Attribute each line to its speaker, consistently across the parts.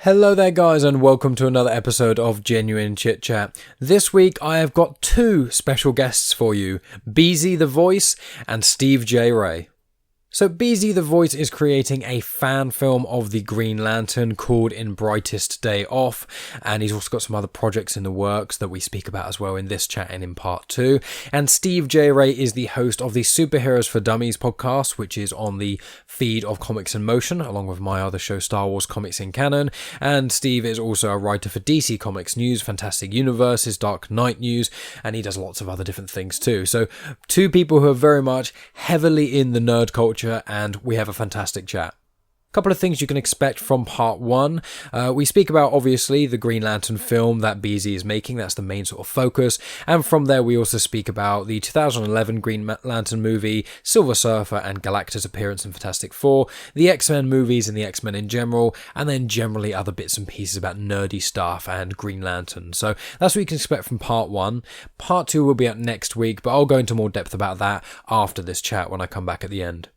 Speaker 1: Hello there guys and welcome to another episode of Genuine Chit-Chat. This week I have got two special guests for you, BZ the Voice and Steve J. Ray. So BZ the Voice is creating a fan film of the Green Lantern called In Brightest Day Off, and he's also got some other projects in the works that we speak about as well in this chat and in part 2. And Steve J. Ray is the host of the Superheroes for Dummies podcast, which is on the feed of Comics in Motion, along with my other show Star Wars Comics in Canon. And Steve is also a writer for DC Comics News, Fantastic Universes, Dark Knight News, and he does lots of other different things too. So two people who are very much heavily in the nerd culture, and we have a fantastic chat. A couple of things you can expect from part 1. We speak about, obviously, the Green Lantern film that BZ is making. That's the main sort of focus. And from there, we also speak about the 2011 Green Lantern movie, Silver Surfer and Galactus' appearance in Fantastic Four, the X-Men movies and the X-Men in general, and then generally other bits and pieces about nerdy stuff and Green Lantern. So that's what you can expect from part 1. Part 2 will be out next week, but I'll go into more depth about that after this chat when I come back at the end.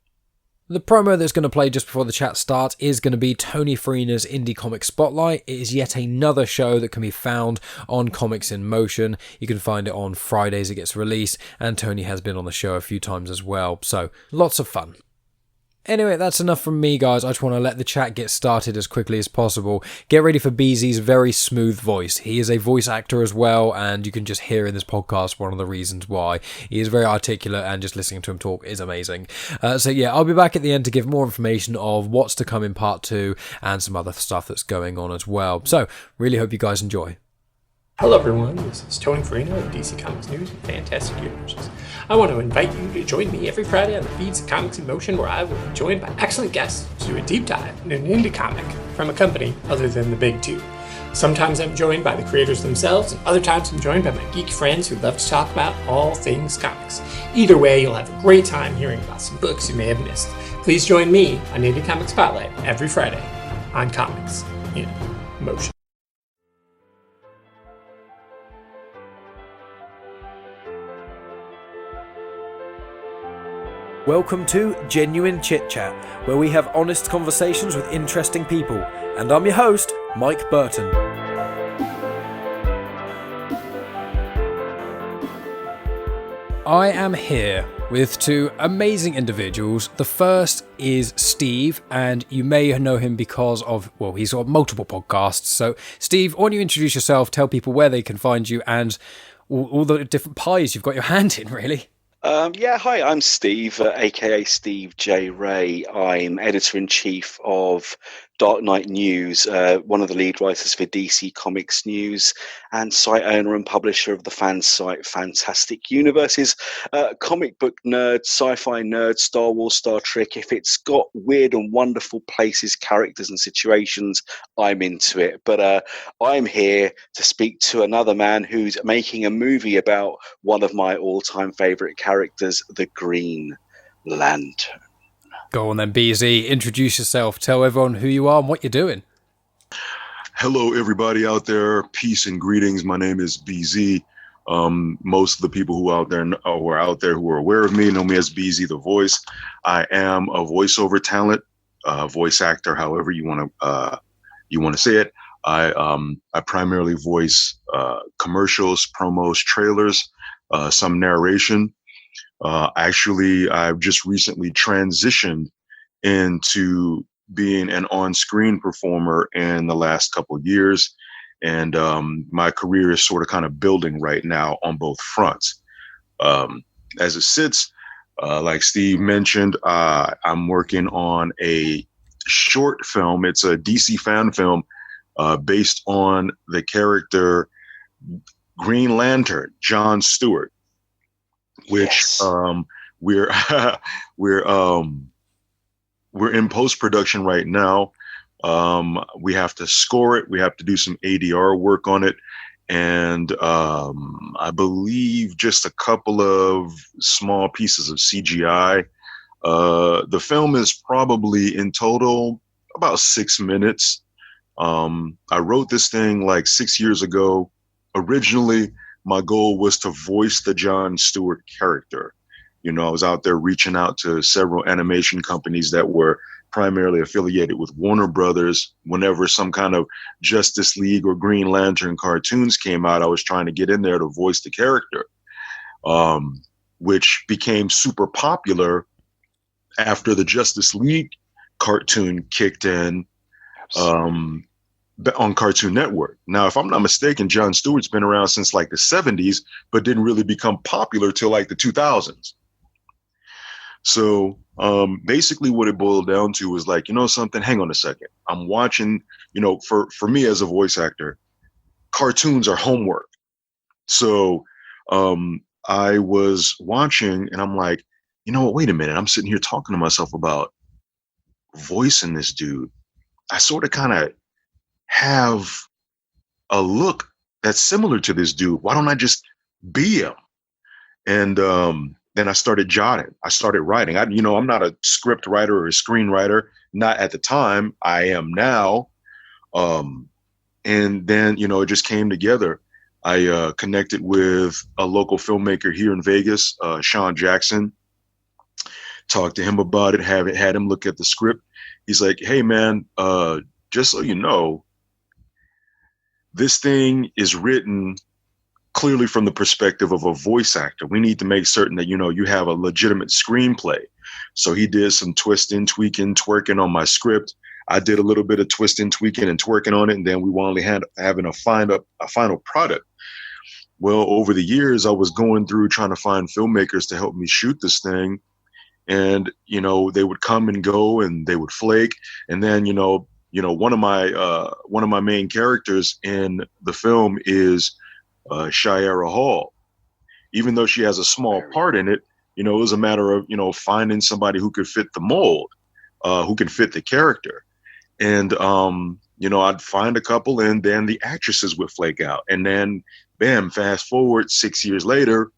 Speaker 1: The promo that's going to play just before the chat starts is going to be Tony Farina's Indie Comic Spotlight. It is yet another show that can be found on Comics in Motion. You can find it on Fridays it gets released, and Tony has been on the show a few times as well, so lots of fun. Anyway, that's enough from me, guys. I just want to let the chat get started as quickly as possible. Get ready for BZ's very smooth voice. He is a voice actor as well, and you can just hear in this podcast one of the reasons why. He is very articulate, and just listening to him talk is amazing. So yeah, I'll be back at the end to give more information of what's to come in part 2, and some other stuff that's going on as well. So, really hope you guys enjoy.
Speaker 2: Hello everyone, this is Tony Farina of DC Comics News and Fantastic Universes. I want to invite you to join me every Friday on the feeds of Comics in Motion, where I will be joined by excellent guests to do a deep dive in an indie comic from a company other than the big two. Sometimes I'm joined by the creators themselves, and other times I'm joined by my geek friends who love to talk about all things comics. Either way, you'll have a great time hearing about some books you may have missed. Please join me on Indie Comic Spotlight every Friday on Comics in Motion.
Speaker 1: Welcome to Genuine Chit-Chat, where we have honest conversations with interesting people. And I'm your host, Mike Burton. I am here with two amazing individuals. The first is Steve, and you may know him because of, well, he's got multiple podcasts. So, Steve, why don't you introduce yourself, tell people where they can find you, and all the different pies you've got your hand in, really.
Speaker 3: Hi, I'm Steve, aka Steve J. Ray. I'm editor-in-chief of Dark Knight News, one of the lead writers for DC Comics News, and site owner and publisher of the fan site Fantastic Universes. Comic book nerd, sci-fi nerd, Star Wars, Star Trek. If it's got weird and wonderful places, characters and situations, I'm into it. But I'm here to speak to another man who's making a movie about one of my all-time favourite characters, the Green Lantern.
Speaker 1: Go on then, BZ, introduce yourself, tell everyone who you are and what you're doing.
Speaker 4: Hello, everybody out there. Peace and greetings. My name is BZ. Most of the people who are out there who are aware of me know me as BZ the Voice. I am a voiceover talent, voice actor, however you want to say it. I primarily voice commercials, promos, trailers, some narration. Actually, I've just recently transitioned into being an on-screen performer in the last couple of years. And my career is sort of kind of building right now on both fronts. As it sits, like Steve mentioned, I'm working on a short film. It's a DC fan film based on the character Green Lantern, John Stewart. Which we're in post-production right now. We have to score it. We have to do some ADR work on it. And I believe just a couple of small pieces of CGI. The film is probably in total about 6 minutes. I wrote this thing like 6 years ago. Originally, my goal was to voice the John Stewart character. You know, I was out there reaching out to several animation companies that were primarily affiliated with Warner Brothers. Whenever some kind of Justice League or Green Lantern cartoons came out, I was trying to get in there to voice the character, which became super popular after the Justice League cartoon kicked in on Cartoon Network. Now, if I'm not mistaken, John Stewart's been around since like the 70s, but didn't really become popular till like the 2000s. So basically what it boiled down to was like, you know something, hang on a second. I'm watching, for me as a voice actor, cartoons are homework. So I was watching and I'm like, you know what, wait a minute. I'm sitting here talking to myself about voicing this dude. I sort of kind of have a look that's similar to this dude. Why don't I just be him? And then I started jotting. I started writing. I'm not a script writer or a screenwriter. Not at the time. I am now. And then, it just came together. I connected with a local filmmaker here in Vegas, Sean Jackson. Talked to him about it, had him look at the script. He's like, hey, man, just so you know, this thing is written clearly from the perspective of a voice actor. We need to make certain that, you have a legitimate screenplay. So he did some twisting, tweaking, twerking on my script. I did a little bit of twisting, tweaking, and twerking on it. And then we were only having a final product. Well, over the years, I was going through trying to find filmmakers to help me shoot this thing. And, they would come and go and they would flake. And then, one of my main characters in the film is Shiera Hall. Even though she has a small part in it, it was a matter of, finding somebody who could fit the mold, who can fit the character. And, I'd find a couple and then the actresses would flake out. And then, bam, fast forward 6 years later,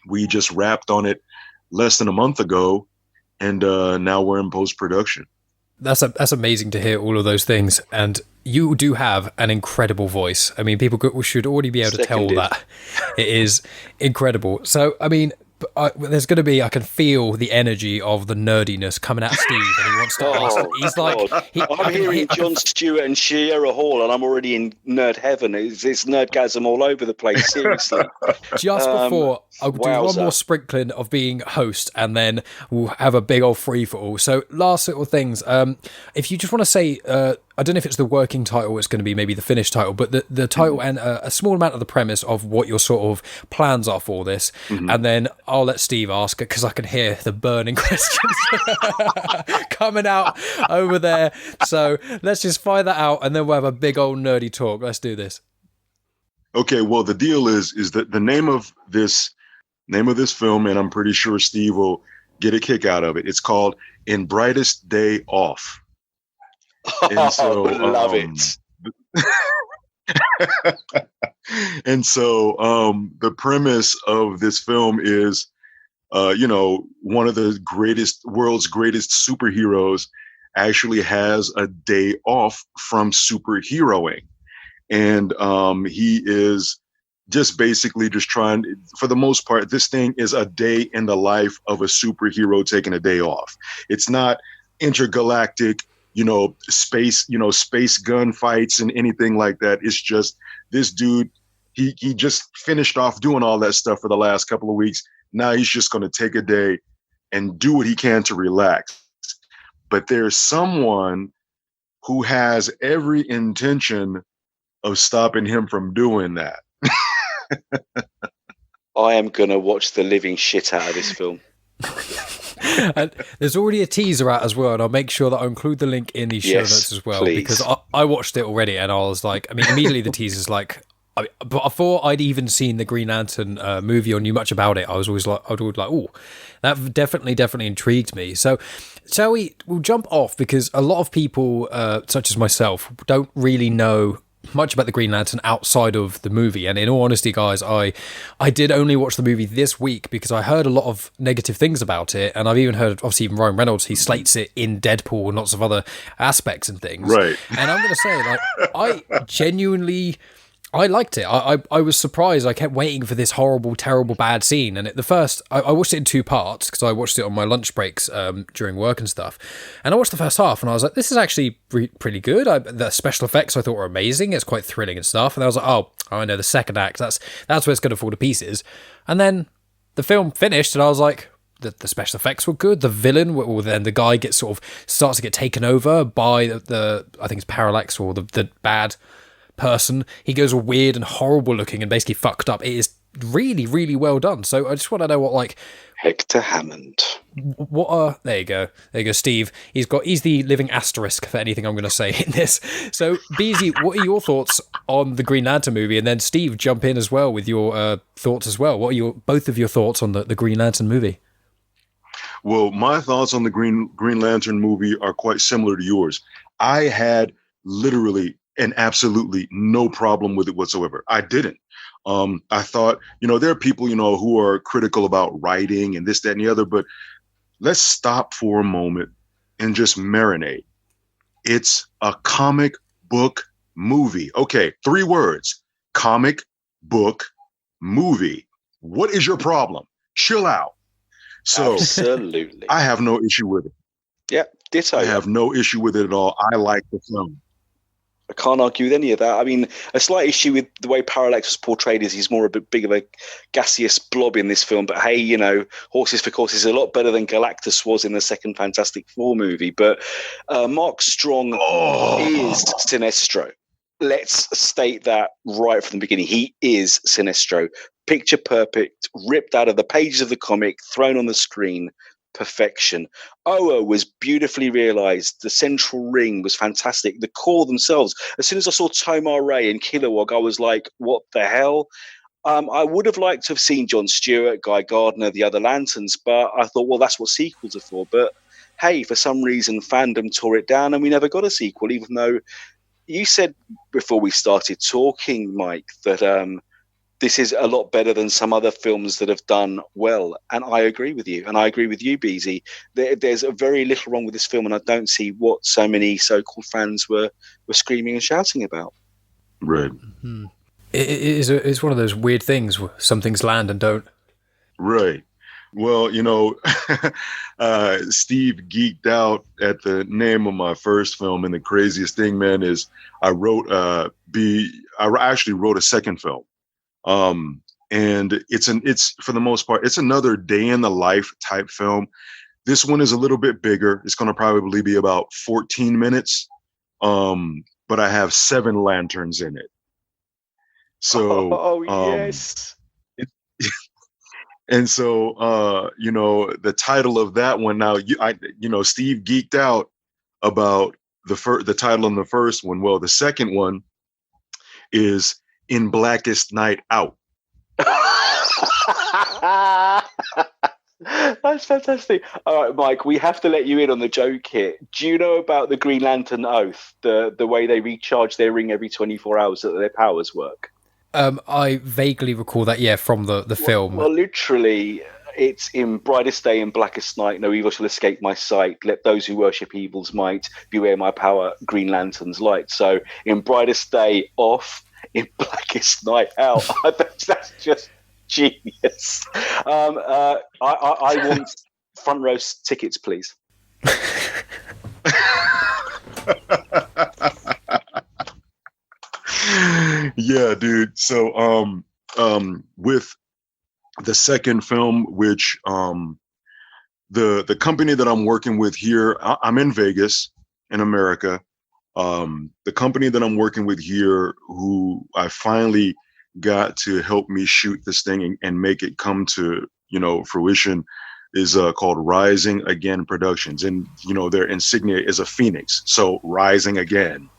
Speaker 4: we just wrapped on it less than a month ago. And now we're in post-production.
Speaker 1: That's amazing to hear all of those things. And you do have an incredible voice. I mean, people should already be able to tell that. It is incredible. So, I mean, there's going to be, I can feel the energy of the nerdiness coming out of Steve, and he wants to ask. He's like,
Speaker 3: I'm hearing John Stewart and Shiera Hall, and I'm already in nerd heaven. It's nerdgasm all over the place, seriously.
Speaker 1: Just before, I'll do one more sprinkling of being host, and then we'll have a big old free-for-all. So, last little things. If you just want to say, I don't know if it's the working title, it's going to be maybe the finished title, but the title and a small amount of the premise of what your sort of plans are for this. Mm-hmm. And then I'll let Steve ask it because I can hear the burning questions coming out over there. So let's just fire that out and then we'll have a big old nerdy talk. Let's do this.
Speaker 4: Okay, well, the deal is that the name of this film, and I'm pretty sure Steve will get a kick out of it. It's called In Brightest Day Off. And so,
Speaker 3: love it.
Speaker 4: And so the premise of this film is, one of the world's greatest superheroes actually has a day off from superheroing. And he is just basically just trying, for the most part, this thing is a day in the life of a superhero taking a day off. It's not intergalactic, space gunfights and anything like that. It's just this dude, he just finished off doing all that stuff for the last couple of weeks. Now he's just going to take a day and do what he can to relax. But there's someone who has every intention of stopping him from doing that.
Speaker 3: I am going to watch the living shit out of this film.
Speaker 1: And there's already a teaser out as well, and I'll make sure that I'll include the link in these show notes as well, please. Because I watched it already and I was like, immediately the teaser's like, but before I'd even seen the Green Lantern movie or knew much about it, I was always like, oh, that definitely intrigued me. So we'll jump off because a lot of people, such as myself, don't really know much about the Green Lantern outside of the movie. And in all honesty, guys, I did only watch the movie this week because I heard a lot of negative things about it, and I've even heard, obviously, even Ryan Reynolds, he slates it in Deadpool and lots of other aspects and things.
Speaker 4: Right.
Speaker 1: And I'm going to say, like, I genuinely I liked it. I was surprised. I kept waiting for this horrible, terrible, bad scene. And I watched it in two parts because I watched it on my lunch breaks during work and stuff. And I watched the first half and I was like, this is actually pretty good. The special effects I thought were amazing. It's quite thrilling and stuff. And I was like, oh, I know the second act. That's where it's going to fall to pieces. And then the film finished and I was like, the special effects were good. The villain, or then the guy starts to get taken over by the I think it's Parallax or the bad person. He goes all weird and horrible looking and basically fucked up. It is really, really well done. So I just want to know what
Speaker 3: Hector Hammond.
Speaker 1: There you go, Steve. He's the living asterisk for anything I'm going to say in this. So Beezy, what are your thoughts on the Green Lantern movie? And then Steve, jump in as well with your thoughts as well. What are both of your thoughts on the Green Lantern movie?
Speaker 4: Well, my thoughts on the Green Lantern movie are quite similar to yours. I had literally and absolutely no problem with it whatsoever. I didn't. I thought, there are people, who are critical about writing and this, that, and the other, but let's stop for a moment and just marinate. It's a comic book movie. Okay, 3 words: comic book movie. What is your problem? Chill out. So
Speaker 3: absolutely,
Speaker 4: I have no issue with it.
Speaker 3: Yeah, ditto.
Speaker 4: I have no issue with it at all. I like the film.
Speaker 3: I can't argue with any of that. I mean, a slight issue with the way Parallax was portrayed is he's more a bit big of a gaseous blob in this film. But hey, horses for courses is a lot better than Galactus was in the second Fantastic Four movie. But Mark Strong is Sinestro. Let's state that right from the beginning. He is Sinestro. Picture perfect, ripped out of the pages of the comic, thrown on the screen. Perfection. Oa was beautifully realized. The central ring was fantastic. The core themselves. As soon as I saw Tomar Ray and Kilowog, I was like, what the hell? I would have liked to have seen John Stewart, Guy Gardner, the other Lanterns, but I thought, well, that's what sequels are for. But hey, for some reason, fandom tore it down and we never got a sequel, even though you said before we started talking, Mike, that this is a lot better than some other films that have done well. And I agree with you. And I agree with you, Beezy. There's very little wrong with this film, and I don't see what so many so-called fans were screaming and shouting about.
Speaker 4: Right.
Speaker 1: Mm-hmm. It's one of those weird things where some things land and don't.
Speaker 4: Right. Well, Steve geeked out at the name of my first film, and the craziest thing, man, is I actually wrote a second film. And it's for the most part, it's another day in the life type film. This one is a little bit bigger. It's going to probably be about 14 minutes. But I have 7 lanterns in it. So,
Speaker 3: yes.
Speaker 4: And so, the title of that one now, Steve geeked out about the title on the first one. Well, the second one is In Blackest Night Out.
Speaker 3: That's fantastic. All right, Mike, we have to let you in on the joke here. Do you know about the Green Lantern oath, the way they recharge their ring every 24 hours so that their powers work?
Speaker 1: I vaguely recall that, from the film.
Speaker 3: Well, literally, it's in Brightest Day and Blackest Night, no evil shall escape my sight. Let those who worship evil's might beware my power, Green Lantern's light. So in Brightest Day Off, in Blackest Night Out. That's just genius. I want front row tickets, please.
Speaker 4: Yeah, dude. So with the second film, which the company that I'm working with here, I'm in Vegas in America. The company that I'm working with here, who I finally got to help me shoot this thing and make it come to fruition, is called Rising Again Productions, and their insignia is a phoenix, so Rising Again.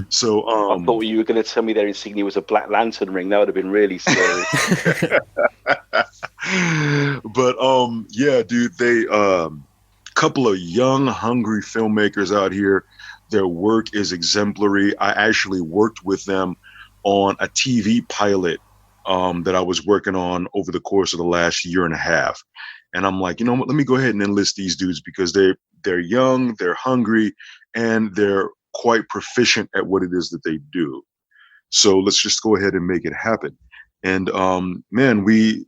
Speaker 4: So
Speaker 3: I thought you were going to tell me their insignia was a Black Lantern ring. That would have been really scary.
Speaker 4: But yeah, dude, they couple of young, hungry filmmakers out here. Their work is exemplary. I actually worked with them on a TV pilot that I was working on over the course of the last year and a half. And I'm like, let me go ahead and enlist these dudes because they're young, they're hungry, and they're quite proficient at what it is that they do. So let's just go ahead and make it happen. And man, we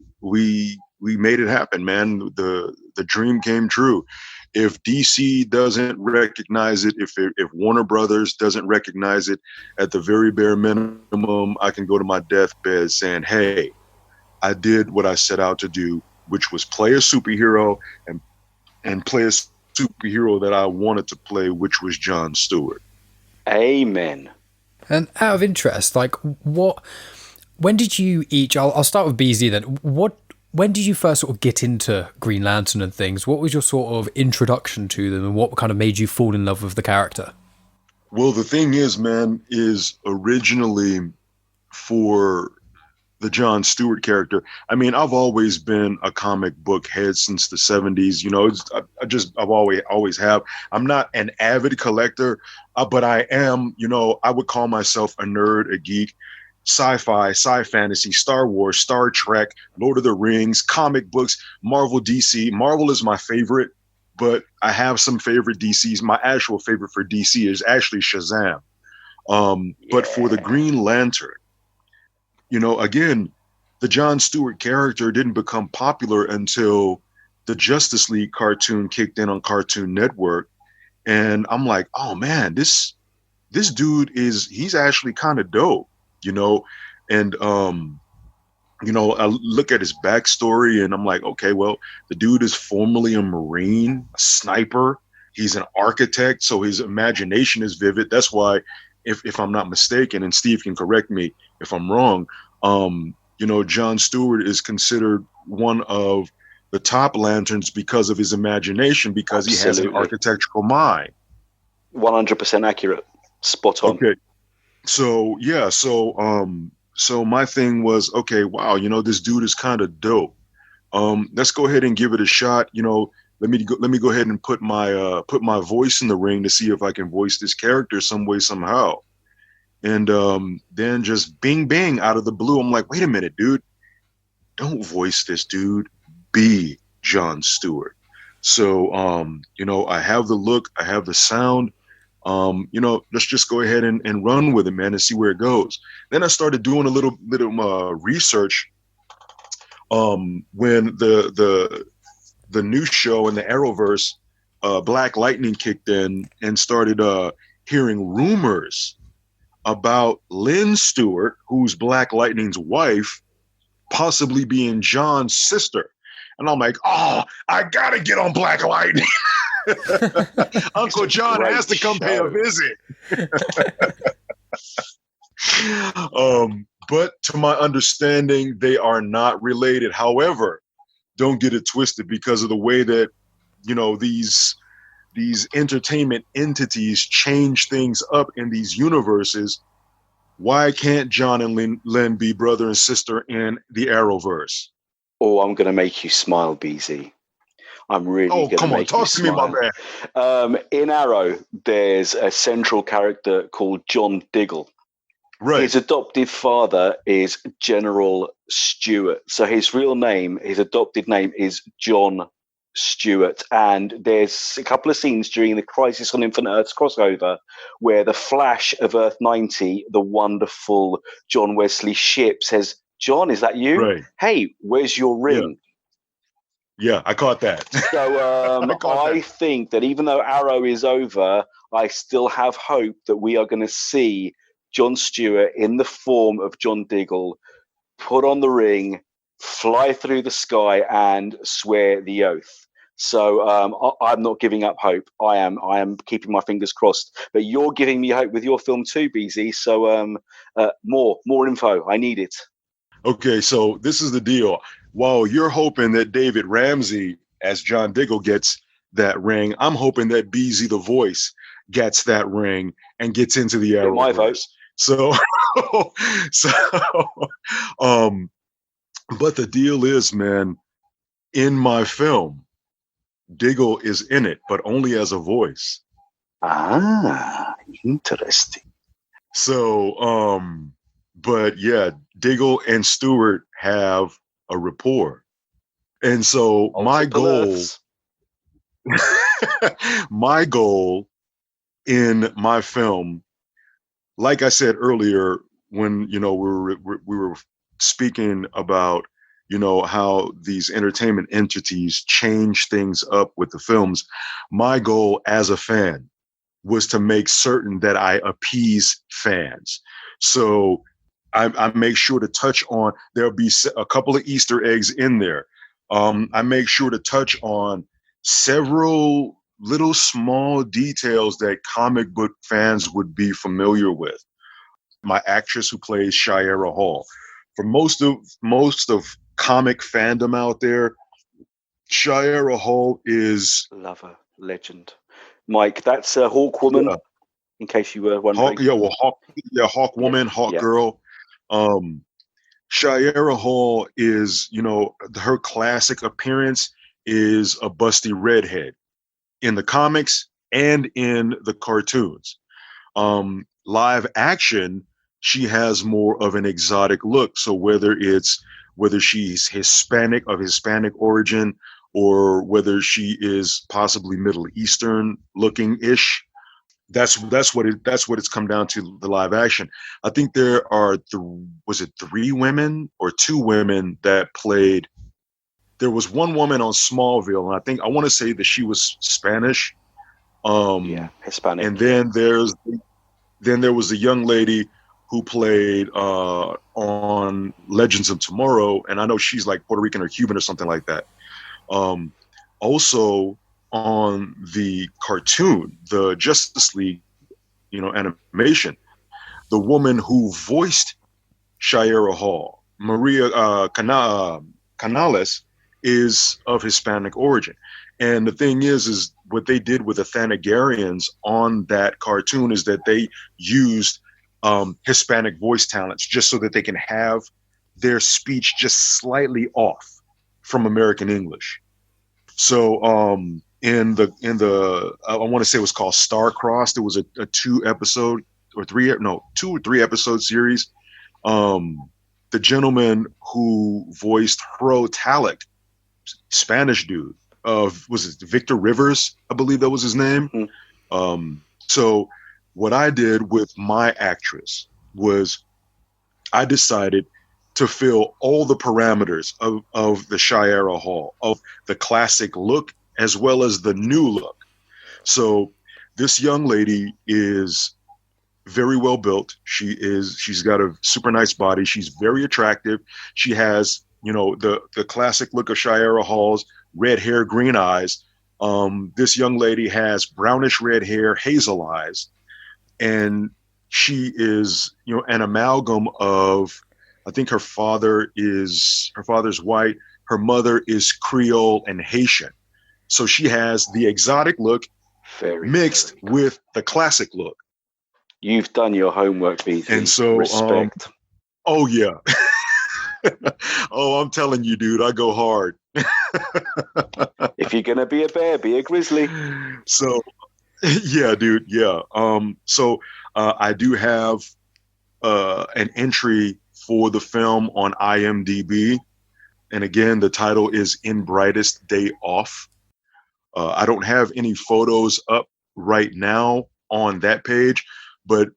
Speaker 4: made it happen, man. The dream came true. If DC doesn't recognize it, if Warner Brothers doesn't recognize it, at the very bare minimum, I can go to my deathbed saying, "Hey, I did what I set out to do, which was play a superhero and play a superhero that I wanted to play, which was John Stewart."
Speaker 3: Amen.
Speaker 1: And out of interest, like, when did you each? I'll start with BZ then. When did you first sort of get into Green Lantern and things? What was your sort of introduction to them, and what kind of made you fall in love with the character?
Speaker 4: Well, the thing is, man, is originally for the John Stewart character. I mean, I've always been a comic book head since the 70s. You know, I've always have. I'm not an avid collector, but I am, you know, I would call myself a nerd, a geek. Sci-fi, sci-fantasy, Star Wars, Star Trek, Lord of the Rings, comic books, Marvel, DC. Marvel is my favorite, but I have some favorite DCs. My actual favorite for DC is actually Shazam. But for the Green Lantern, you know, again, the John Stewart character didn't become popular until the Justice League cartoon kicked in on Cartoon Network. And I'm like, oh man, this dude he's actually kind of dope. You know, and you know, I look at his backstory and I'm like, okay, well, the dude is formerly a Marine, a sniper. He's an architect, so his imagination is vivid. That's why, if I'm not mistaken, and Steve can correct me if I'm wrong, you know, John Stewart is considered one of the top lanterns because of his imagination, because he has an architectural mind.
Speaker 3: 100% accurate. Spot on.
Speaker 4: Okay. So yeah, so my thing was, okay, wow, you know, this dude is kind of dope. Let's go ahead and give it a shot. You know, let me go ahead and put my voice in the ring to see if I can voice this character some way, somehow. And then just bing bang out of the blue, I'm like, wait a minute, dude, don't voice this dude, be John Stewart. So you know, I have the look, I have the sound. You know, let's just go ahead and run with it, man, and see where it goes. Then I started doing a little research when the new show in the Arrowverse, Black Lightning, kicked in, and started hearing rumors about Lynn Stewart, who's Black Lightning's wife, possibly being John's sister. And I'm like, oh, I gotta get on Black Lightning. Uncle John has to come pay a visit. But to my understanding, they are not related. However, don't get it twisted, because of the way that, you know, these entertainment entities change things up in these universes. Why can't John and Lynn be brother and sister in the Arrowverse?
Speaker 3: Oh, I'm going to make you smile, BZ. I'm really going to make you smile. Talk to me, my man. In Arrow, there's a central character called John Diggle. Right. His adoptive father is General Stewart. So his real name, his adopted name, is John Stewart. And there's a couple of scenes during the Crisis on Infinite Earths crossover where the Flash of Earth 90, the wonderful John Wesley Shipp, says, "John, is that you? Right. Hey, where's your ring?"
Speaker 4: Yeah, I caught that.
Speaker 3: So I think that even though Arrow is over, I still have hope that we are going to see John Stewart in the form of John Diggle put on the ring, fly through the sky, and swear the oath. So I'm not giving up hope. I am keeping my fingers crossed. But you're giving me hope with your film too, BZ. So more info. I need it.
Speaker 4: Okay, so this is the deal. While you're hoping that David Ramsey as John Diggle gets that ring, I'm hoping that BZ the Voice gets that ring and gets into the Arrowverse.
Speaker 3: My vote.
Speaker 4: So, but the deal is, man, in my film, Diggle is in it, but only as a voice.
Speaker 3: Ah, interesting.
Speaker 4: So, but yeah, Diggle and Stewart have a rapport. And so my goal in my film, like I said earlier, when we were speaking about how these entertainment entities change things up with the films. My goal as a fan was to make certain that I appease fans. So I make sure to touch on, there'll be a couple of Easter eggs in there. I make sure to touch on several little small details that comic book fans would be familiar with. My actress who plays Shiera Hall. For most of comic fandom out there, Shiera Hall is
Speaker 3: lover, legend. Mike, that's Hawkwoman. Yeah. In case you were wondering.
Speaker 4: Hawkwoman, Hawkgirl. Shiera Hall is, her classic appearance is a busty redhead in the comics and in the cartoons. Live action, she has more of an exotic look. So whether she's Hispanic, of Hispanic origin, or whether she is possibly Middle Eastern looking ish, that's what it's come down to, the live action. I think there are three women or two women that played. There was one woman on Smallville, and I want to say that she was Spanish.
Speaker 3: Hispanic.
Speaker 4: And then there was a young lady who played on Legends of Tomorrow, and I know she's like Puerto Rican or Cuban or something like that. Also on the cartoon, the Justice League, animation, the woman who voiced Shiera Hall, Maria Canales, is of Hispanic origin. And the thing is what they did with the Thanagarians on that cartoon is that they used Hispanic voice talents just so that they can have their speech just slightly off from American English. So in the I want to say it was called Star-Crossed. It was a 2 or 3 episode series. The gentleman who voiced Hro Talek, Spanish dude, was it Victor Rivers? I believe that was his name. Mm-hmm. So what I did with my actress was I decided to fill all the parameters of the Shiera Hall, of the classic look as well as the new look. So this young lady is very well built. She's got a super nice body. She's very attractive. She has, the classic look of Shiera Hall's red hair, green eyes. This young lady has brownish red hair, hazel eyes, and she is, an amalgam of, I think her father's white, her mother is Creole and Haitian. So she has the exotic look mixed with the classic look.
Speaker 3: You've done your homework, BZ.
Speaker 4: And so,
Speaker 3: respect.
Speaker 4: Oh yeah. Oh, I'm telling you, dude, I go hard.
Speaker 3: If you're gonna be a bear, be a grizzly.
Speaker 4: So, yeah, dude, yeah. So I do have an entry for the film on IMDb, and again, the title is In Brightest Day Off. I don't have any photos up right now on that page, but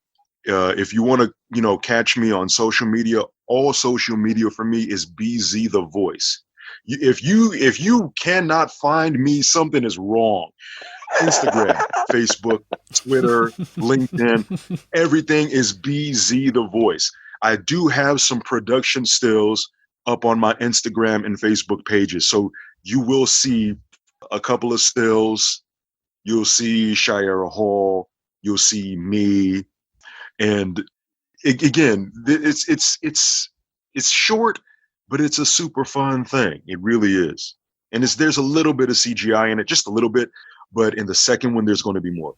Speaker 4: if you want to, catch me on social media, all social media for me is BZ the Voice. If you cannot find me, something is wrong. Instagram, Facebook, Twitter, LinkedIn, everything is BZ the Voice. I do have some production stills up on my Instagram and Facebook pages, so you will see a couple of stills. You'll see Shiera Hall. You'll see me, and again, it's short, but it's a super fun thing. It really is, and there's a little bit of CGI in it, just a little bit, but in the second one, there's going to be more.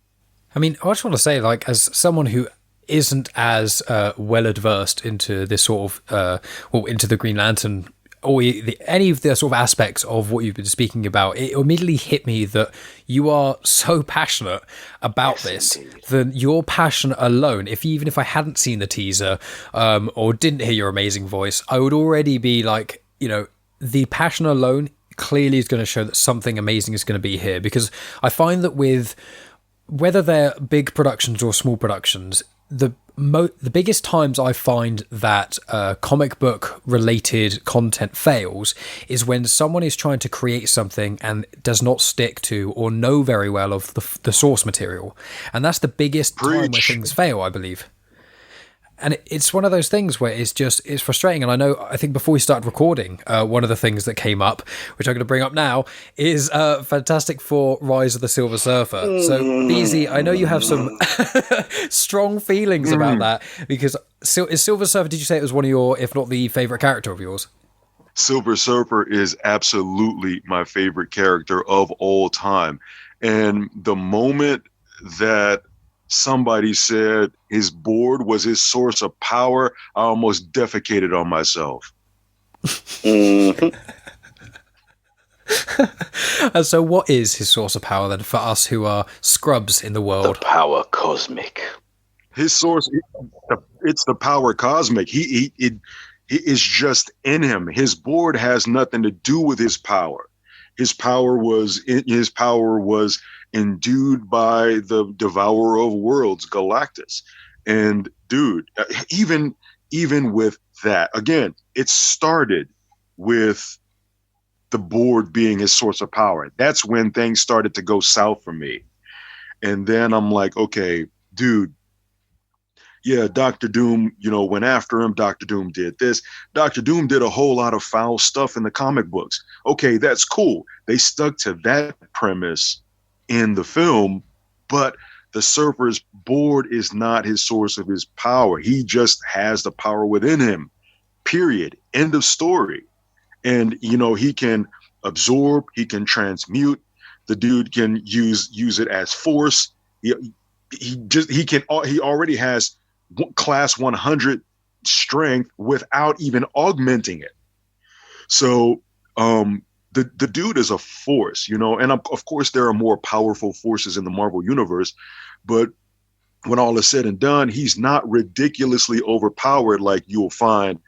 Speaker 1: I mean, I just want to say, like, as someone who isn't as well adversed into this sort of, into the Green Lantern, or any of the sort of aspects of what you've been speaking about, it immediately hit me that you are so passionate about this, that your passion alone, even if I hadn't seen the teaser or didn't hear your amazing voice, I would already be like, the passion alone clearly is going to show that something amazing is going to be here. Because I find that with whether they're big productions or small productions, the the biggest times I find that comic book related content fails is when someone is trying to create something and does not stick to or know very well of the source material. And that's the biggest time where things fail, I believe. And it's one of those things where it's frustrating. And I think before we started recording, one of the things that came up, which I'm going to bring up now, is Fantastic Four: Rise of the Silver Surfer. So, BZ, I know you have some strong feelings about that, because is Silver Surfer, did you say it was one of your, if not the favorite character of yours?
Speaker 4: Silver Surfer is absolutely my favorite character of all time. And the moment that somebody said his board was his source of power, I almost defecated on myself.
Speaker 1: And so what is his source of power then for us who are scrubs in the world?
Speaker 3: The power cosmic.
Speaker 4: His source, it's the power cosmic. It is just in him. His board has nothing to do with his power. His power was endued by the devourer of worlds, Galactus. And dude, even with that, again, it started with the board being his source of power. That's when things started to go south for me. And then I'm like, okay, dude, yeah, Dr. Doom, went after him. Dr. Doom did this. Dr. Doom did a whole lot of foul stuff in the comic books. Okay, that's cool. They stuck to that premise in the film, but the Surfer's board is not his source of his power. He just has the power within him, period. End of story. And, he can absorb, he can transmute. The dude can use it as force. He already has class 100 strength without even augmenting it. So the dude is a force, and of course there are more powerful forces in the Marvel universe, but when all is said and done, he's not ridiculously overpowered like you'll find,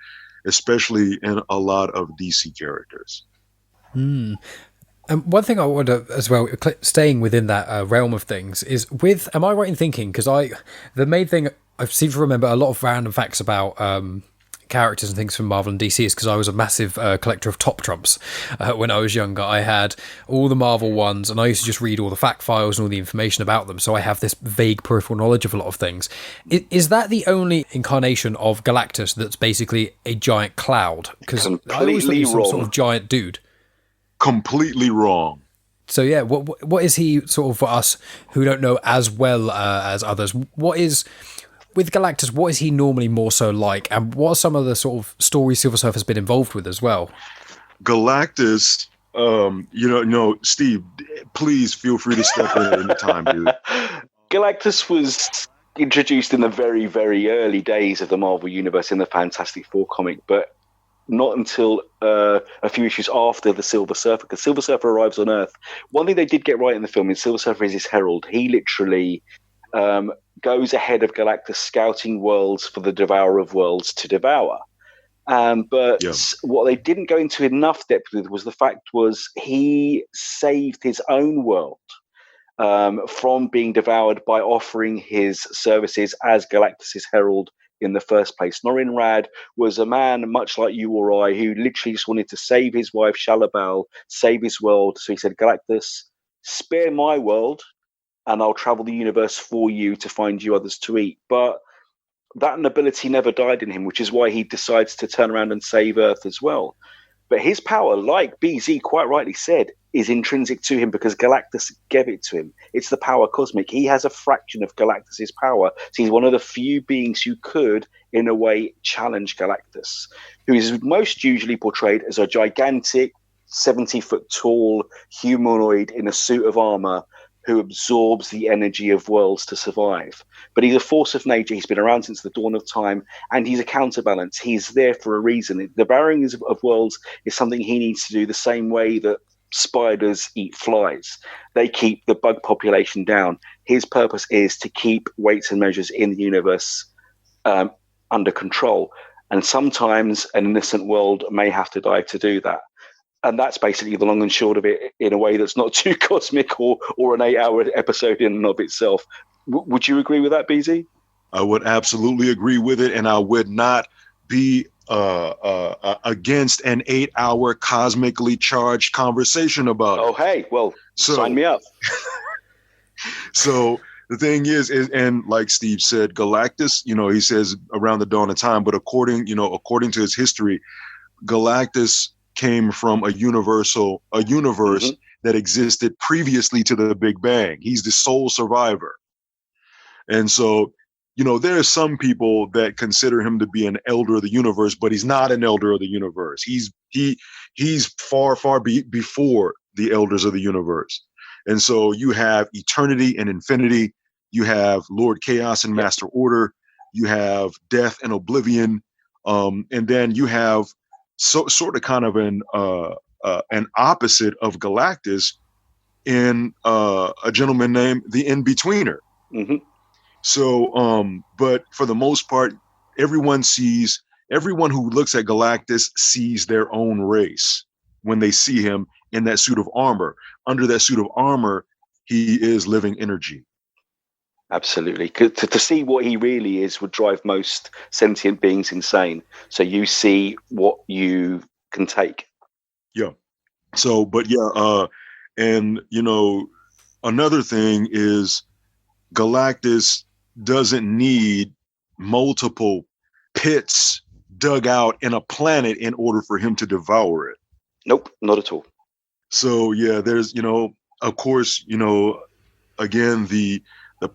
Speaker 4: especially in a lot of DC characters.
Speaker 1: And one thing I wonder as well, staying within that realm of things, is am I right in thinking, because the main thing I seem to remember a lot of random facts about characters and things from Marvel and DC is because I was a massive collector of Top Trumps when I was younger. I had all the Marvel ones, and I used to just read all the fact files and all the information about them, so I have this vague peripheral knowledge of a lot of things. Is that the only incarnation of Galactus that's basically a giant cloud? Because I always thought he was some sort of giant dude.
Speaker 4: Completely wrong.
Speaker 1: So yeah, what is he sort of for us who don't know as well as others? With Galactus, what is he normally more so like, and what are some of the sort of stories Silver Surfer's been involved with as well?
Speaker 4: Galactus, Steve, please feel free to step in at any time, dude.
Speaker 3: Galactus was introduced in the very, very early days of the Marvel Universe in the Fantastic Four comic, but not until a few issues after the Silver Surfer, because Silver Surfer arrives on Earth. One thing they did get right in the film is Silver Surfer is his herald. He literally goes ahead of Galactus, scouting worlds for the Devourer of Worlds to devour. But what they didn't go into enough depth with was the fact was he saved his own world from being devoured by offering his services as Galactus's herald in the first place. Norrin Radd was a man much like you or I who literally just wanted to save his wife Shalabal, save his world. So he said, Galactus, spare my world and I'll travel the universe for you to find you others to eat. But that nobility never died in him, which is why he decides to turn around and save Earth as well. But his power, like BZ quite rightly said, is intrinsic to him because Galactus gave it to him. It's the power cosmic. He has a fraction of Galactus's power. So he's one of the few beings who could, in a way, challenge Galactus, who is most usually portrayed as a gigantic, 70-foot tall humanoid in a suit of armor who absorbs the energy of worlds to survive. But he's a force of nature. He's been around since the dawn of time, and he's a counterbalance. He's there for a reason. The devouring of worlds is something he needs to do the same way that spiders eat flies. They keep the bug population down. His purpose is to keep weights and measures in the universe under control. And sometimes an innocent world may have to die to do that. And that's basically the long and short of it in a way that's not too cosmic or an 8-hour episode in and of itself. Would you agree with that, BZ?
Speaker 4: I would absolutely agree with it, and I would not be against an 8-hour cosmically charged conversation about it.
Speaker 3: Oh, hey, well, sign me up.
Speaker 4: So the thing is, and like Steve said, Galactus, he says around the dawn of time, but according to his history, Galactus came from a universe that existed previously to the Big Bang. He's the sole survivor. And so, there are some people that consider him to be an elder of the universe, but he's not an elder of the universe. He's far before the elders of the universe. And so you have eternity and infinity. You have Lord Chaos and Master Order. You have death and oblivion. And then you have sort of kind of an opposite of Galactus in a gentleman named the In-Betweener.
Speaker 3: Mm-hmm.
Speaker 4: So, but for the most part, everyone who looks at Galactus sees their own race when they see him in that suit of armor. Under that suit of armor, he is living energy.
Speaker 3: Absolutely. To see what he really is would drive most sentient beings insane. So you see what you can take.
Speaker 4: Yeah. So, but yeah, and another thing is Galactus doesn't need multiple pits dug out in a planet in order for him to devour it.
Speaker 3: Nope, not at all.
Speaker 4: So yeah, there's, of course, again, the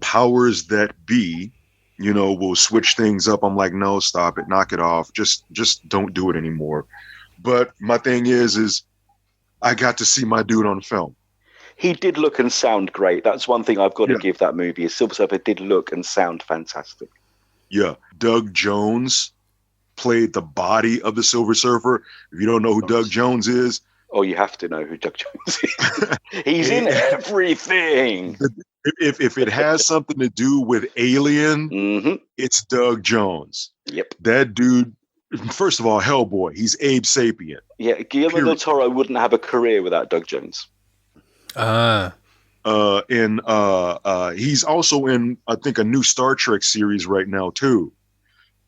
Speaker 4: powers that be, will switch things up. I'm like, no, stop it, knock it off. Just don't do it anymore. But my thing is I got to see my dude on film.
Speaker 3: He did look and sound great. That's one thing I've got to give that movie. Silver Surfer did look and sound fantastic.
Speaker 4: Yeah. Doug Jones played the body of the Silver Surfer. If you don't know who Doug Jones is.
Speaker 3: Oh, you have to know who Doug Jones is. He's in everything.
Speaker 4: If it has something to do with Alien, it's Doug Jones.
Speaker 3: Yep. That
Speaker 4: dude, first of all, Hellboy. He's Abe Sapien.
Speaker 3: Yeah, Guillermo del Toro wouldn't have a career without Doug Jones.
Speaker 4: He's also in, I think, a new Star Trek series right now too.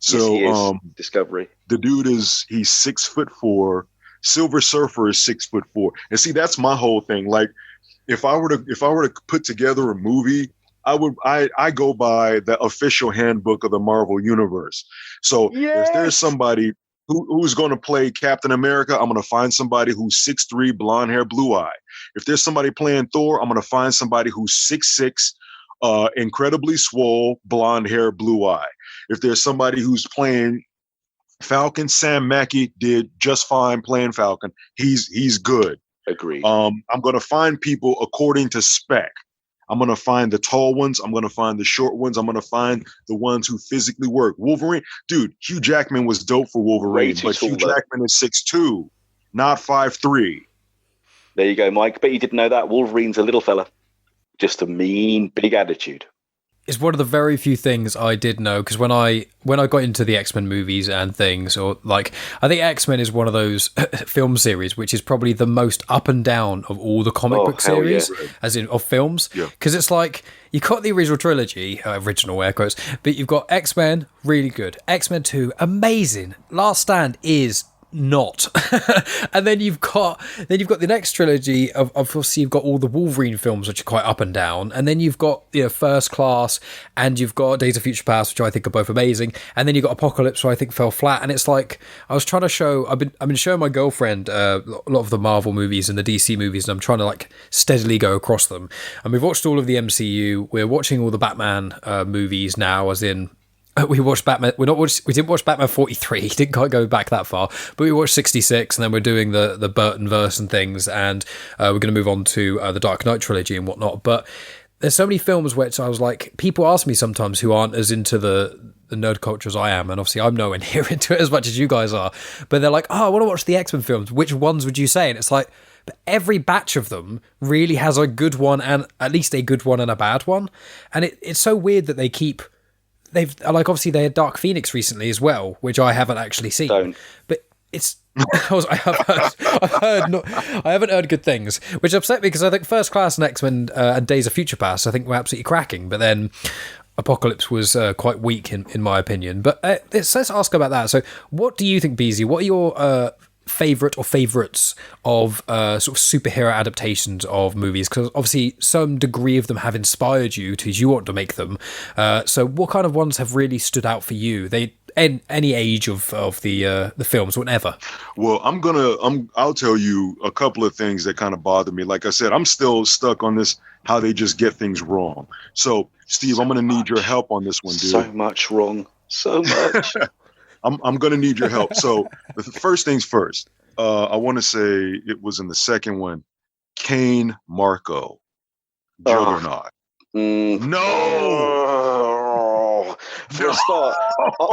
Speaker 4: So
Speaker 3: yes, he is. Discovery.
Speaker 4: The dude he's 6'4". Silver Surfer is 6'4". And see, that's my whole thing. Like, if I were to put together a movie, I go by the official handbook of the Marvel Universe. So if there's somebody who's going to play Captain America, I'm going to find somebody who's 6'3", blonde hair, blue eye. If there's somebody playing Thor, I'm going to find somebody who's 6'6", incredibly swole, blonde hair, blue eye. If there's somebody who's playing Falcon, Sam Mackie did just fine playing Falcon. He's good.
Speaker 3: Agreed.
Speaker 4: I'm going to find people according to spec. I'm going to find the tall ones. I'm going to find the short ones. I'm going to find the ones who physically work. Wolverine, dude, Hugh Jackman was dope for Wolverine, but Hugh Jackman is 6'2", not 5'3".
Speaker 3: There you go, Mike. Bet you didn't know that. Wolverine's a little fella. Just a mean, big attitude.
Speaker 1: It's one of the very few things I did know, because when I got into the X-Men movies and things, or like, I think X-Men is one of those film series which is probably the most up and down of all the comic book series, as in of films, because it's like you got the original trilogy, original air quotes, but you've got X-Men, really good, X-Men 2, amazing, Last Stand is not. And then you've got the next trilogy of obviously you've got all the Wolverine films which are quite up and down, and then you've got First Class, and you've got Days of Future Past, which I think are both amazing, and then you've got Apocalypse, which I think fell flat. And it's like I was trying to show, I've been showing my girlfriend a lot of the Marvel movies and the DC movies, and I'm trying to like steadily go across them, and we've watched all of the MCU. We're watching all the Batman movies now, as in we watched Batman. We didn't watch Batman 43. Didn't quite go back that far, but we watched 66, and then we're doing the Burton verse and things, and we're going to move on to the Dark Knight trilogy and whatnot. But there's so many films which I was like, people ask me sometimes who aren't as into the nerd culture as I am, and obviously I'm nowhere near into it as much as you guys are. But they're like, oh, I want to watch the X-Men films. Which ones would you say? And it's like, but every batch of them really has a good one, and at least a good one and a bad one. And it's so weird that they've like, obviously they had Dark Phoenix recently as well, which I haven't actually seen. But it's I haven't heard good things, which upset me, because I think First Class and X-Men and Days of Future Past I think were absolutely cracking. But then Apocalypse was quite weak in my opinion. But let's ask about that. So, what do you think, BZ? What are your favorite or favorites of sort of superhero adaptations of movies? Because obviously, some degree of them have inspired you to you want to make them. So, what kind of ones have really stood out for you? They in any age of the films, whatever.
Speaker 4: Well, I'll tell you a couple of things that kind of bother me. Like I said, I'm still stuck on this, how they just get things wrong. So, Steve, I'm going to need your help on this one, dude.
Speaker 3: So much wrong. So much.
Speaker 4: I'm going to need your help. So, the first things first, I want to say it was in the second one, Kane Marco, Juggernaut. No!
Speaker 3: For a start,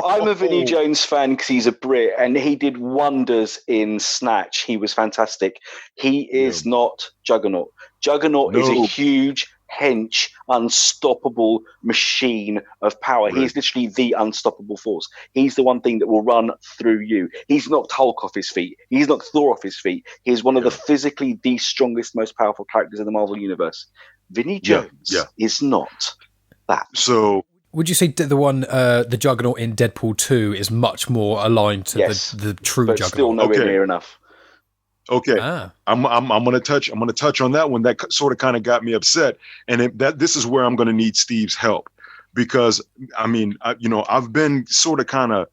Speaker 3: I'm a Vinnie Jones fan because he's a Brit and he did wonders in Snatch. He was fantastic. He is not Juggernaut. Juggernaut is a huge, hench, unstoppable machine of power. Right. He is literally the unstoppable force. He's the one thing that will run through you. He's knocked Hulk off his feet. He's knocked Thor off his feet. He's one of the physically the strongest, most powerful characters in the Marvel Universe. Vinnie Jones is not that.
Speaker 4: So,
Speaker 1: would you say the one, the Juggernaut in Deadpool 2 is much more aligned to the true
Speaker 3: but
Speaker 1: Juggernaut?
Speaker 3: Still nowhere near enough.
Speaker 4: Okay, I'm gonna touch on that one. That sort of kind of got me upset, and this is where I'm gonna need Steve's help, because I mean, I've been sort of kind of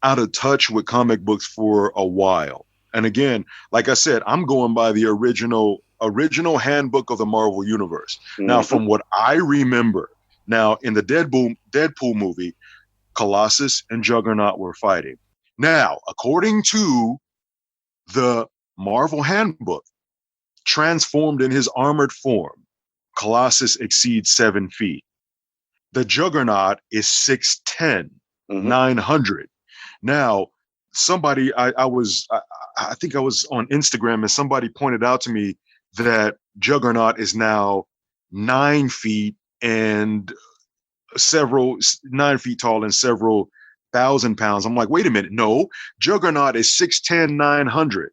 Speaker 4: out of touch with comic books for a while, and again, like I said, I'm going by the original handbook of the Marvel Universe. Mm-hmm. Now, from what I remember, now in the Deadpool movie, Colossus and Juggernaut were fighting. Now, according to the Marvel Handbook, transformed in his armored form, Colossus exceeds 7 feet. The Juggernaut is 6'10", 900. Now, somebody, I think I was on Instagram and somebody pointed out to me that Juggernaut is now 9 feet and 9 feet tall and several thousand pounds. I'm like, wait a minute. No, Juggernaut is 6'10", 900.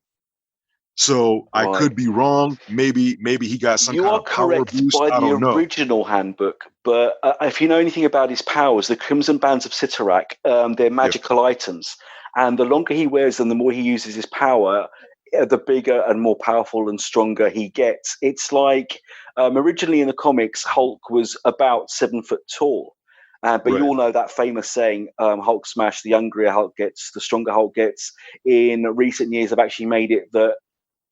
Speaker 4: So I could be wrong. Maybe he got some kind of power boost.
Speaker 3: You are correct by the original handbook, but if you know anything about his powers, the Crimson Bands of Cyttorak, they're magical items. And the longer he wears them, the more he uses his power, the bigger and more powerful and stronger he gets. It's like originally in the comics, Hulk was about 7 foot tall. But you all know that famous saying, Hulk smash, the hungrier Hulk gets, the stronger Hulk gets. In recent years, I've actually made it that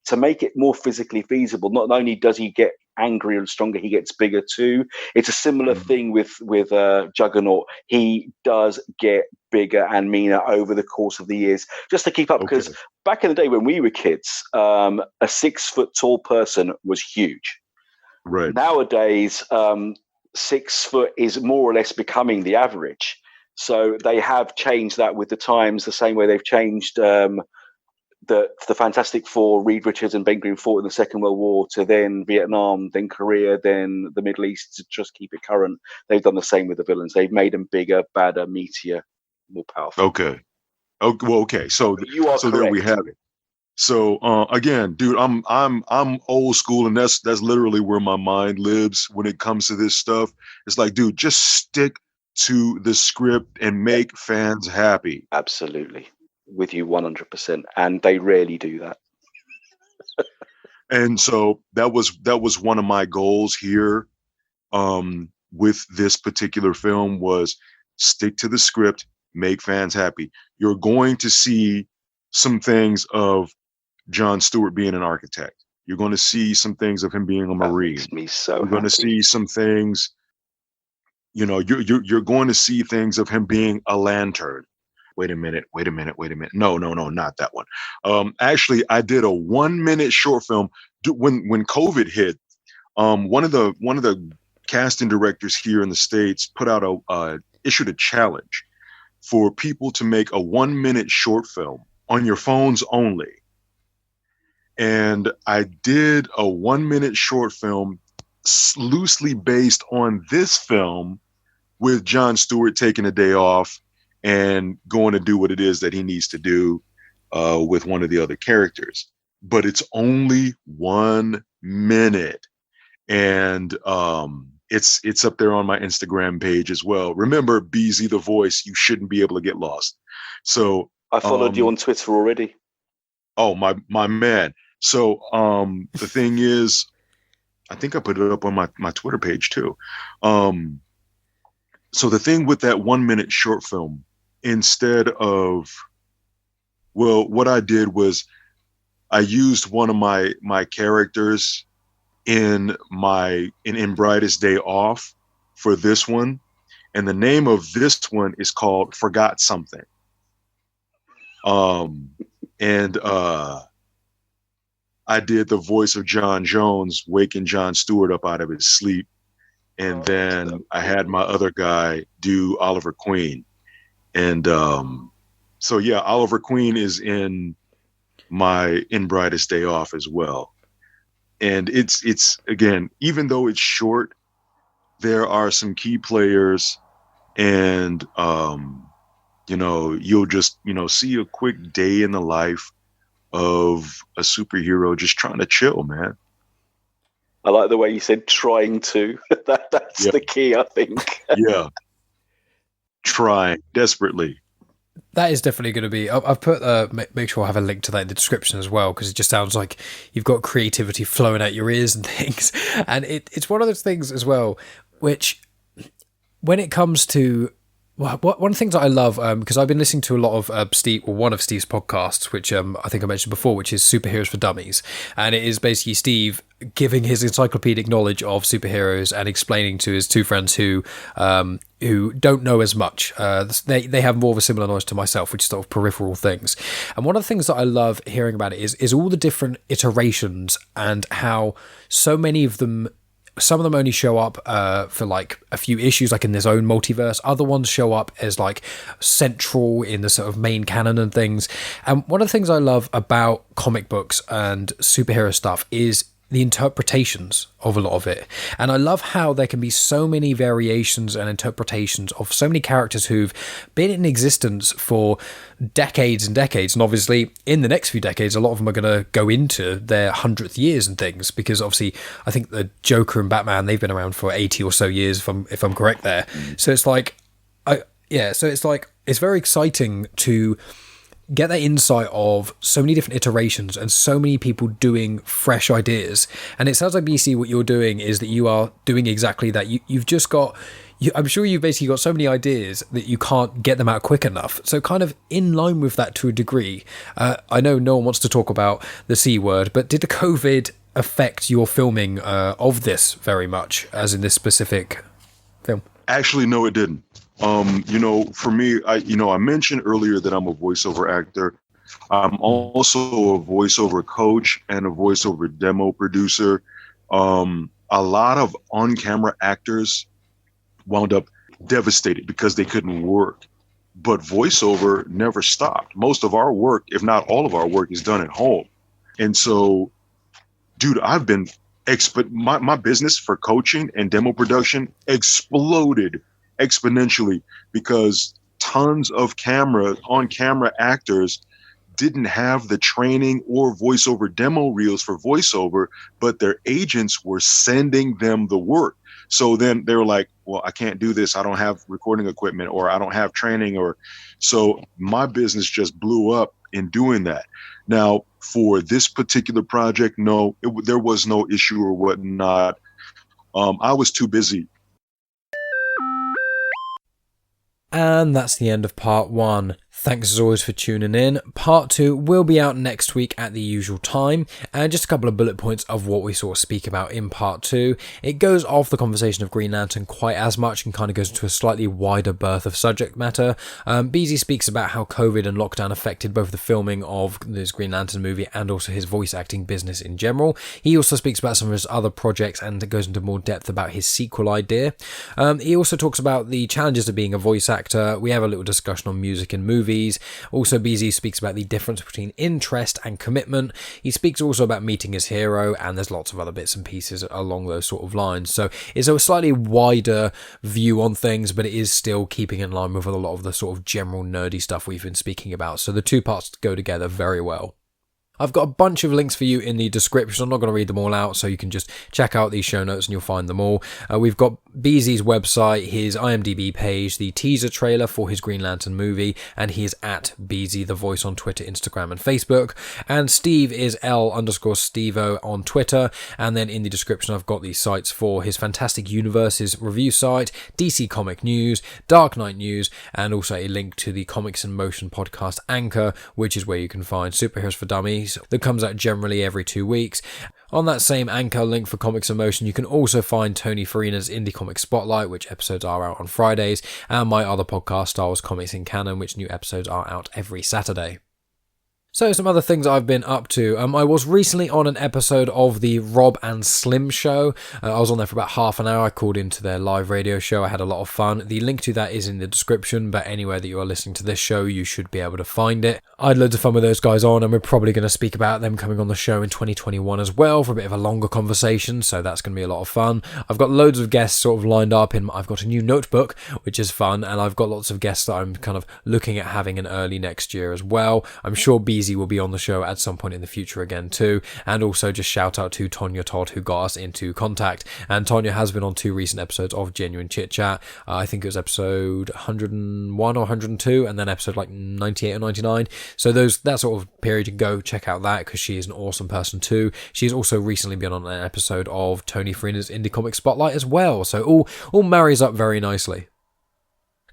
Speaker 3: to make it more physically feasible, not only does he get angrier and stronger, he gets bigger too. It's a similar thing with Juggernaut. He does get bigger and meaner over the course of the years, just to keep up. Because back in the day when we were kids, a 6 foot tall person was huge.
Speaker 4: Right. Nowadays,
Speaker 3: 6 foot is more or less becoming the average. So they have changed that with the times, the same way they've changed the Fantastic Four, Reed Richards and Ben Green fought in the Second World War, to then Vietnam, then Korea, then the Middle East, to just keep it current. They've done the same with the villains. They've made them bigger, badder, meatier, more powerful.
Speaker 4: Okay. So
Speaker 3: correct.
Speaker 4: There we have it. So again, dude, I'm old school, and that's literally where my mind lives when it comes to this stuff. It's like, dude, just stick to the script and make fans happy.
Speaker 3: Absolutely. With you 100%, and they rarely do that.
Speaker 4: And so that was one of my goals here with this particular film, was stick to the script, make fans happy. You're going to see some things of John Stewart being an architect. You're going to see some things of him being a Marine.
Speaker 3: That makes me so
Speaker 4: You're going to see some things, you're going to see things of him being a lantern. Wait a minute. No, not that one. Actually, I did a 1-minute short film when COVID hit. One of the casting directors here in the States put out issued a challenge for people to make a 1-minute short film on your phones only. And I did a 1-minute short film loosely based on this film, with John Stewart taking a day off and going to do what it is that he needs to do with one of the other characters. But it's only 1 minute. And it's up there on my Instagram page as well. Remember, BZ the Voice, you shouldn't be able to get lost. So
Speaker 3: I followed you on Twitter already.
Speaker 4: Oh, my man. So the thing is, I think I put it up on my Twitter page too. So the thing with that 1 minute short film, instead of, well, what I did was I used one of my characters in Brightest Day Off for this one. And the name of this one is called Forgot Something. And I did the voice of John Jones, waking John Stewart up out of his sleep. And then I had my other guy do Oliver Queen. And so, yeah, Oliver Queen is in Brightest Day Off as well. And it's again, even though it's short, there are some key players, and you'll just see a quick day in the life of a superhero just trying to chill, man.
Speaker 3: I like the way you said trying to. That's the key, I think.
Speaker 4: Yeah. Trying desperately.
Speaker 1: That is definitely going to be. I've put make sure I have a link to that in the description as well, because it just sounds like you've got creativity flowing out your ears and things. And it's one of those things as well, which when it comes to, well, one of the things that I love, because I've been listening to a lot of one of Steve's podcasts, which I think I mentioned before, which is Superheroes for Dummies. And it is basically Steve giving his encyclopedic knowledge of superheroes and explaining to his two friends who don't know as much. They have more of a similar knowledge to myself, which is sort of peripheral things. And one of the things that I love hearing about it is all the different iterations and how so many of them, some of them only show up for like a few issues, like in this own multiverse. Other ones show up as like central in the sort of main canon and things. And one of the things I love about comic books and superhero stuff is the interpretations of a lot of it. And I love how there can be so many variations and interpretations of so many characters who've been in existence for decades and decades. And obviously in the next few decades, a lot of them are going to go into their 100th years and things, because obviously I think the Joker and Batman, they've been around for 80 or so years, if I'm correct there. So it's like, it's very exciting to get that insight of so many different iterations and so many people doing fresh ideas. And it sounds like, BC, what you're doing is that you are doing exactly that. You've just got, I'm sure you've basically got so many ideas that you can't get them out quick enough. So kind of in line with that to a degree. I know no one wants to talk about the C word, but did the COVID affect your filming of this very much, as in this specific film?
Speaker 4: Actually, no, it didn't. For me, I mentioned earlier that I'm a voiceover actor. I'm also a voiceover coach and a voiceover demo producer. A lot of on-camera actors wound up devastated because they couldn't work. But voiceover never stopped. Most of our work, if not all of our work, is done at home. And so, dude, I've been my business for coaching and demo production exploded exponentially because tons of on-camera actors didn't have the training or voiceover demo reels for voiceover, but their agents were sending them the work. So then they were like, well, I can't do this. I don't have recording equipment, or I don't have training. So my business just blew up in doing that. Now, for this particular project, no, there was no issue or whatnot. I was too busy.
Speaker 1: And that's the end of part 1. Thanks as always for tuning in. Part 2 will be out next week at the usual time. And just a couple of bullet points of what we sort of speak about in part 2. It goes off the conversation of Green Lantern quite as much and kind of goes into a slightly wider berth of subject matter. Beezy speaks about how COVID and lockdown affected both the filming of this Green Lantern movie and also his voice acting business in general. He also speaks about some of his other projects and goes into more depth about his sequel idea. He also talks about the challenges of being a voice actor. We have a little discussion on music and movies. Also, BZ speaks about the difference between interest and commitment. He speaks also about meeting his hero, and there's lots of other bits and pieces along those sort of lines. So it's a slightly wider view on things, but it is still keeping in line with a lot of the sort of general nerdy stuff we've been speaking about. So the two parts go together very well. I've got a bunch of links for you in the description. I'm not going to read them all out, so you can just check out these show notes and you'll find them all. We've got BZ's website, his IMDb page, the teaser trailer for his Green Lantern movie, and he is at BZ the Voice on Twitter, Instagram, and Facebook. And Steve is L_Stevo on Twitter. And then in the description, I've got these sites for his Fantastic Universes review site, DC Comic News, Dark Knight News, and also a link to the Comics in Motion podcast Anchor, which is where you can find Superheroes for Dummies that comes out generally every 2 weeks. On that same Anchor link for Comics in Motion, you can also find Tony Farina's Indie Comic Spotlight, which episodes are out on Fridays, and my other podcast, Star Wars Comics in Canon, which new episodes are out every Saturday. So some other things I've been up to. I was recently on an episode of the Rob and Slim show. I was on there for about half an hour. I called into their live radio show. I had a lot of fun. The link to that is in the description, but anywhere that you are listening to this show, you should be able to find it. I had loads of fun with those guys on, and we're probably going to speak about them coming on the show in 2021 as well for a bit of a longer conversation, so that's going to be a lot of fun. I've got loads of guests sort of lined up. I've got a new notebook, which is fun, and I've got lots of guests that I'm kind of looking at having in early next year as well. I'm sure BZ will be on the show at some point in the future again too, and also just shout out to Tonya Todd, who got us into contact, and Tonya has been on 2 recent episodes of Genuine Chit-Chat. I think it was episode 101 or 102, and then episode like 98 or 99, so that sort of period, you can go check out that because she is an awesome person too. She's also recently been on an episode of Tony Farina's Indie Comic Spotlight as well, so all marries up very nicely.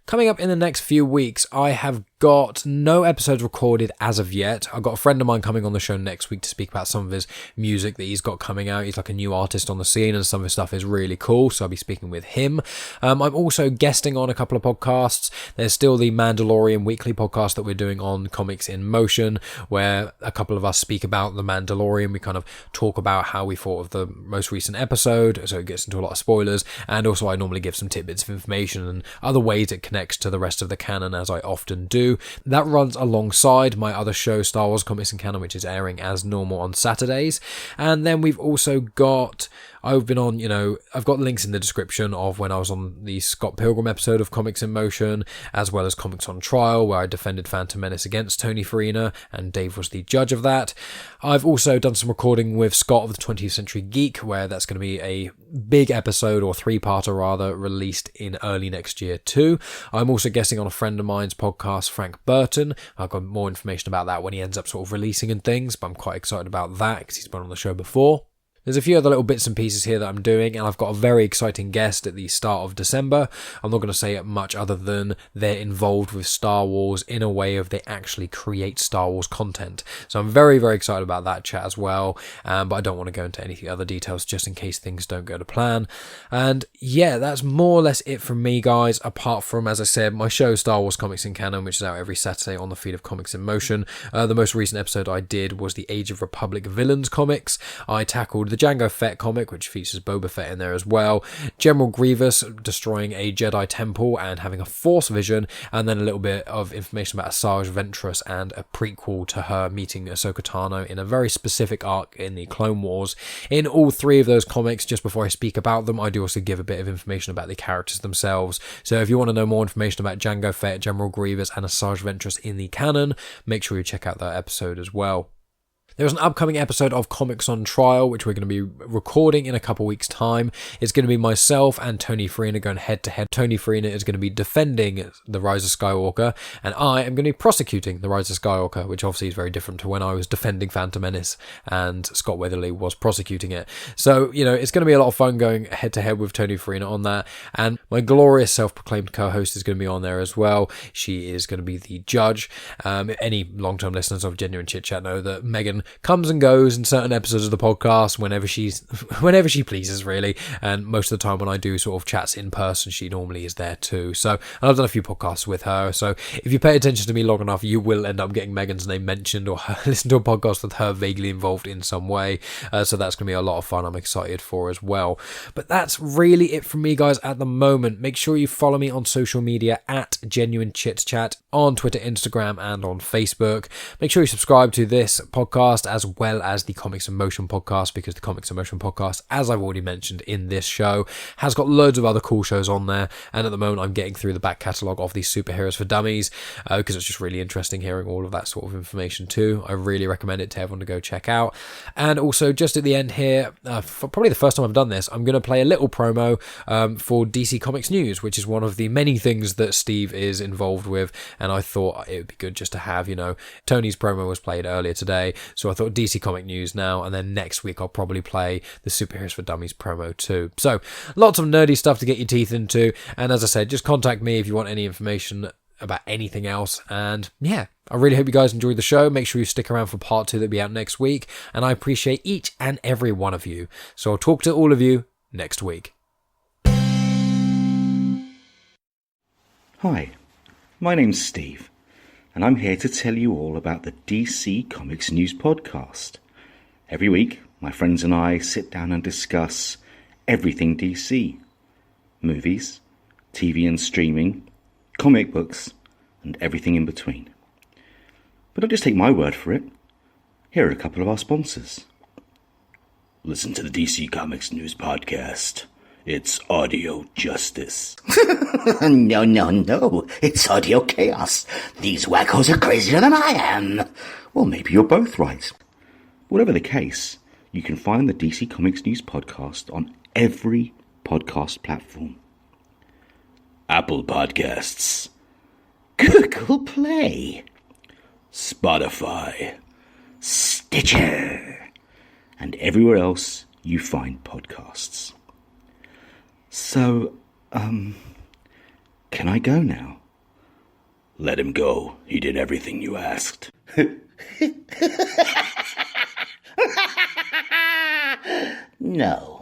Speaker 1: Coming up in the next few weeks, I have got no episodes recorded as of yet. I've got a friend of mine coming on the show next week to speak about some of his music that he's got coming out. He's like a new artist on the scene, and some of his stuff is really cool, so I'll be speaking with him. I'm also guesting on a couple of podcasts. There's still the Mandalorian weekly podcast that we're doing on Comics in Motion, where a couple of us speak about the Mandalorian. We kind of talk about how we thought of the most recent episode, so it gets into a lot of spoilers, and also I normally give some tidbits of information and other ways it connects to the rest of the canon, as I often do. That runs alongside my other show, Star Wars Comics in Canon, which is airing as normal on Saturdays. And then we've also got, I've got links in the description of when I was on the Scott Pilgrim episode of Comics in Motion, as well as Comics on Trial, where I defended Phantom Menace against Tony Farina, and Dave was the judge of that. I've also done some recording with Scott of the 20th Century Geek, where that's going to be a big episode, or 3-parter rather, released in early next year too. I'm also guessing on a friend of mine's podcast, Frank Burton. I've got more information about that when he ends up sort of releasing and things, but I'm quite excited about that because he's been on the show before. There's a few other little bits and pieces here that I'm doing, and I've got a very exciting guest at the start of December. I'm not going to say much other than they're involved with Star Wars in a way of they actually create Star Wars content. So I'm very, very excited about that chat as well, but I don't want to go into any other details just in case things don't go to plan. And yeah, that's more or less it from me, guys, apart from, as I said, my show Star Wars Comics in Canon, which is out every Saturday on the feed of Comics in Motion. The most recent episode I did was the Age of Republic Villains comics. I tackled the Jango Fett comic, which features Boba Fett in there as well, General Grievous destroying a Jedi temple and having a Force vision, and then a little bit of information about Asajj Ventress and a prequel to her meeting Ahsoka Tano in a very specific arc in the Clone Wars. In all 3 of those comics, just before I speak about them, I do also give a bit of information about the characters themselves. So if you want to know more information about Jango Fett, General Grievous, and Asajj Ventress in the canon, make sure you check out that episode as well. There's an upcoming episode of Comics on Trial, which we're going to be recording in a couple weeks' time. It's going to be myself and Tony Farina going head-to-head. Tony Farina is going to be defending The Rise of Skywalker, and I am going to be prosecuting The Rise of Skywalker, which obviously is very different to when I was defending Phantom Menace and Scott Weatherly was prosecuting it. So, it's going to be a lot of fun going head-to-head with Tony Farina on that, and my glorious self-proclaimed co-host is going to be on there as well. She is going to be the judge. Any long-term listeners of Genuine Chit-Chat know that Megan comes and goes in certain episodes of the podcast whenever she pleases, really, and most of the time when I do sort of chats in person, she normally is there too. So I've done a few podcasts with her, so if you pay attention to me long enough, you will end up getting Megan's name mentioned or listen to a podcast with her vaguely involved in some way, so that's going to be a lot of fun. I'm excited for as well. But that's really it from me, guys, at the moment. Make sure you follow me on social media at Genuine Chit-Chat on Twitter, Instagram, and on Facebook. Make sure you subscribe to this podcast podcast, as well as the Comics in Motion podcast, because the Comics in Motion podcast, as I've already mentioned in this show, has got loads of other cool shows on there. And at the moment, I'm getting through the back catalogue of the Superheroes for Dummies, because it's just really interesting hearing all of that sort of information too. I really recommend it to everyone to go check out. And also, just at the end here, for probably the first time I've done this, I'm going to play a little promo for DC Comics News, which is one of the many things that Steve is involved with, and I thought it would be good just to have, Tony's promo was played earlier today, so I thought DC Comic News now, and then next week I'll probably play the Superheroes for Dummies promo too. So, lots of nerdy stuff to get your teeth into, and as I said, just contact me if you want any information about anything else. And yeah, I really hope you guys enjoyed the show. Make sure you stick around for part 2 that'll be out next week, and I appreciate each and every one of you. So I'll talk to all of you next week.
Speaker 5: Hi, my name's Steve, and I'm here to tell you all about the DC Comics News podcast. Every week, my friends and I sit down and discuss everything DC. Movies, TV and streaming, comic books, and everything in between. But don't just take my word for it. Here are a couple of our sponsors. Listen to the DC Comics News podcast. It's audio justice.
Speaker 6: No. It's audio chaos. These wackos are crazier than I am.
Speaker 5: Well, maybe you're both right. Whatever the case, you can find the DC Comics News podcast on every podcast platform. Apple Podcasts,
Speaker 6: Google Play,
Speaker 5: Spotify, Stitcher, and everywhere else you find podcasts. So, can I go now? Let him go. He did everything you asked.
Speaker 6: No.